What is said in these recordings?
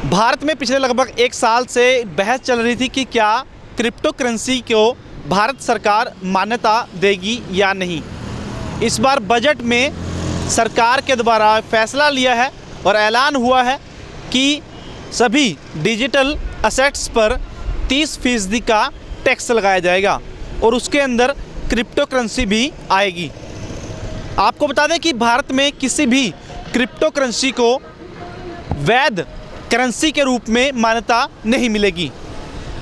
भारत में पिछले लगभग एक साल से बहस चल रही थी कि क्या क्रिप्टो करेंसी को भारत सरकार मान्यता देगी या नहीं। इस बार बजट में सरकार के द्वारा फैसला लिया है और ऐलान हुआ है कि सभी डिजिटल असेट्स पर 30% का टैक्स लगाया जाएगा और उसके अंदर क्रिप्टो करेंसी भी आएगी। आपको बता दें कि भारत में किसी भी क्रिप्टो करेंसी को वैध करेंसी के रूप में मान्यता नहीं मिलेगी।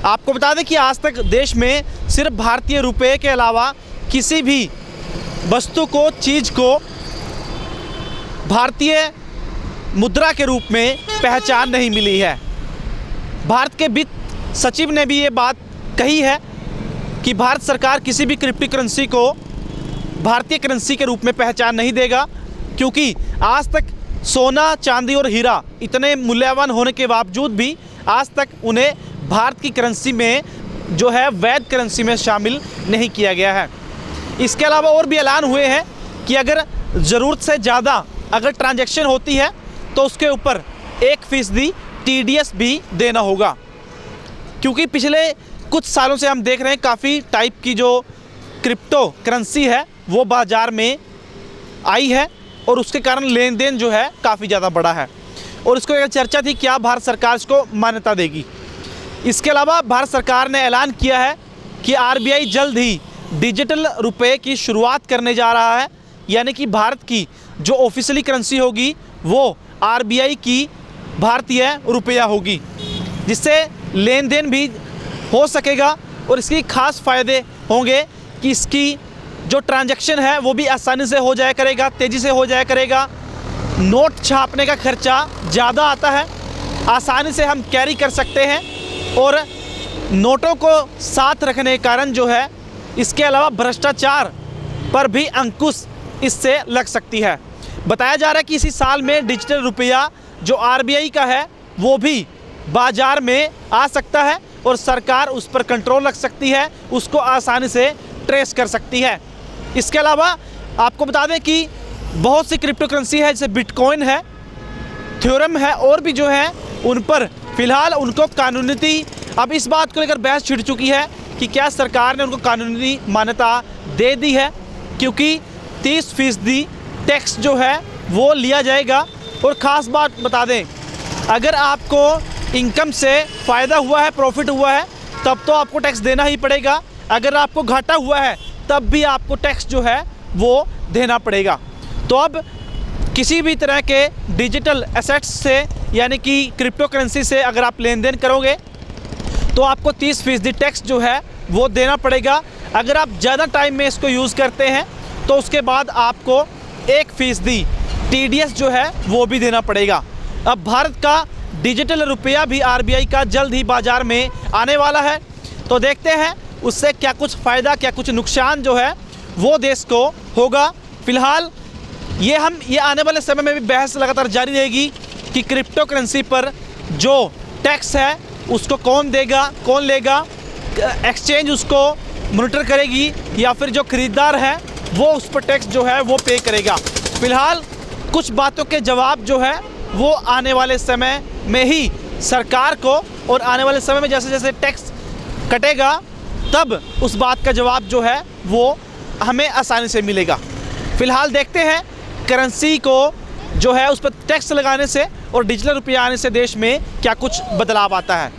आपको बता दें कि आज तक देश में सिर्फ भारतीय रुपये के अलावा किसी भी वस्तु को, चीज़ को भारतीय मुद्रा के रूप में पहचान नहीं मिली है। भारत के वित्त सचिव ने भी ये बात कही है कि भारत सरकार किसी भी क्रिप्टो करेंसी को भारतीय करेंसी के रूप में पहचान नहीं देगा, क्योंकि आज तक सोना, चांदी और हीरा इतने मूल्यवान होने के बावजूद भी आज तक उन्हें भारत की करेंसी में जो है वैध करेंसी में शामिल नहीं किया गया है। इसके अलावा और भी ऐलान हुए हैं कि अगर ज़रूरत से ज़्यादा अगर ट्रांजैक्शन होती है तो उसके ऊपर 1% TDS भी देना होगा, क्योंकि पिछले कुछ सालों से हम देख रहे हैं काफ़ी टाइप की जो क्रिप्टो करेंसी है वो बाज़ार में आई है और उसके कारण लेन देन जो है काफ़ी ज़्यादा बढ़ा है और इसको एक चर्चा थी क्या भारत सरकार इसको मान्यता देगी। इसके अलावा भारत सरकार ने ऐलान किया है कि RBI जल्द ही डिजिटल रुपए की शुरुआत करने जा रहा है, यानी कि भारत की जो ऑफिशियली करेंसी होगी वो RBI की भारतीय रुपया होगी, जिससे लेन देन भी हो सकेगा और इसकी खास फ़ायदे होंगे कि इसकी जो ट्रांजैक्शन है वो भी आसानी से हो जाया करेगा, तेज़ी से हो जाया करेगा। नोट छापने का खर्चा ज़्यादा आता है, आसानी से हम कैरी कर सकते हैं और नोटों को साथ रखने के कारण जो है इसके अलावा भ्रष्टाचार पर भी अंकुश इससे लग सकती है। बताया जा रहा है कि इसी साल में डिजिटल रुपया जो RBI का है वो भी बाज़ार में आ सकता है और सरकार उस पर कंट्रोल रख सकती है, उसको आसानी से ट्रेस कर सकती है। इसके अलावा आपको बता दें कि बहुत सी क्रिप्टो करेंसी है, जैसे बिटकॉइन है, थ्योरम है और भी जो है उन पर फ़िलहाल उनको कानूनी अब इस बात को लेकर बहस छिड़ चुकी है कि क्या सरकार ने उनको कानूनी मान्यता दे दी है, क्योंकि 30% टैक्स जो है वो लिया जाएगा। और ख़ास बात बता दें, अगर आपको इनकम से फ़ायदा हुआ है, प्रॉफिट हुआ है, तब तो आपको टैक्स देना ही पड़ेगा। अगर आपको घाटा हुआ है तब भी आपको टैक्स जो है वो देना पड़ेगा। तो अब किसी भी तरह के डिजिटल एसेट्स से यानी कि क्रिप्टो करेंसी से अगर आप लेन देन करोगे तो आपको 30% टैक्स जो है वो देना पड़ेगा। अगर आप ज़्यादा टाइम में इसको यूज़ करते हैं तो उसके बाद आपको 1% TDS जो है वो भी देना पड़ेगा। अब भारत का डिजिटल रुपया भी RBI का जल्द ही बाज़ार में आने वाला है, तो देखते हैं उससे क्या कुछ फ़ायदा क्या कुछ नुकसान जो है वो देश को होगा। फ़िलहाल ये आने वाले समय में भी बहस लगातार जारी रहेगी कि क्रिप्टो करेंसी पर जो टैक्स है उसको कौन देगा, कौन लेगा, एक्सचेंज उसको मॉनिटर करेगी या फिर जो ख़रीदार है वो उस पर टैक्स जो है वो पे करेगा। फ़िलहाल कुछ बातों के जवाब जो है वो आने वाले समय में ही सरकार को, और आने वाले समय में जैसे जैसे टैक्स कटेगा तब उस बात का जवाब जो है वो हमें आसानी से मिलेगा। फ़िलहाल देखते हैं करेंसी को जो है उस पर टैक्स लगाने से और डिजिटल रुपया आने से देश में क्या कुछ बदलाव आता है।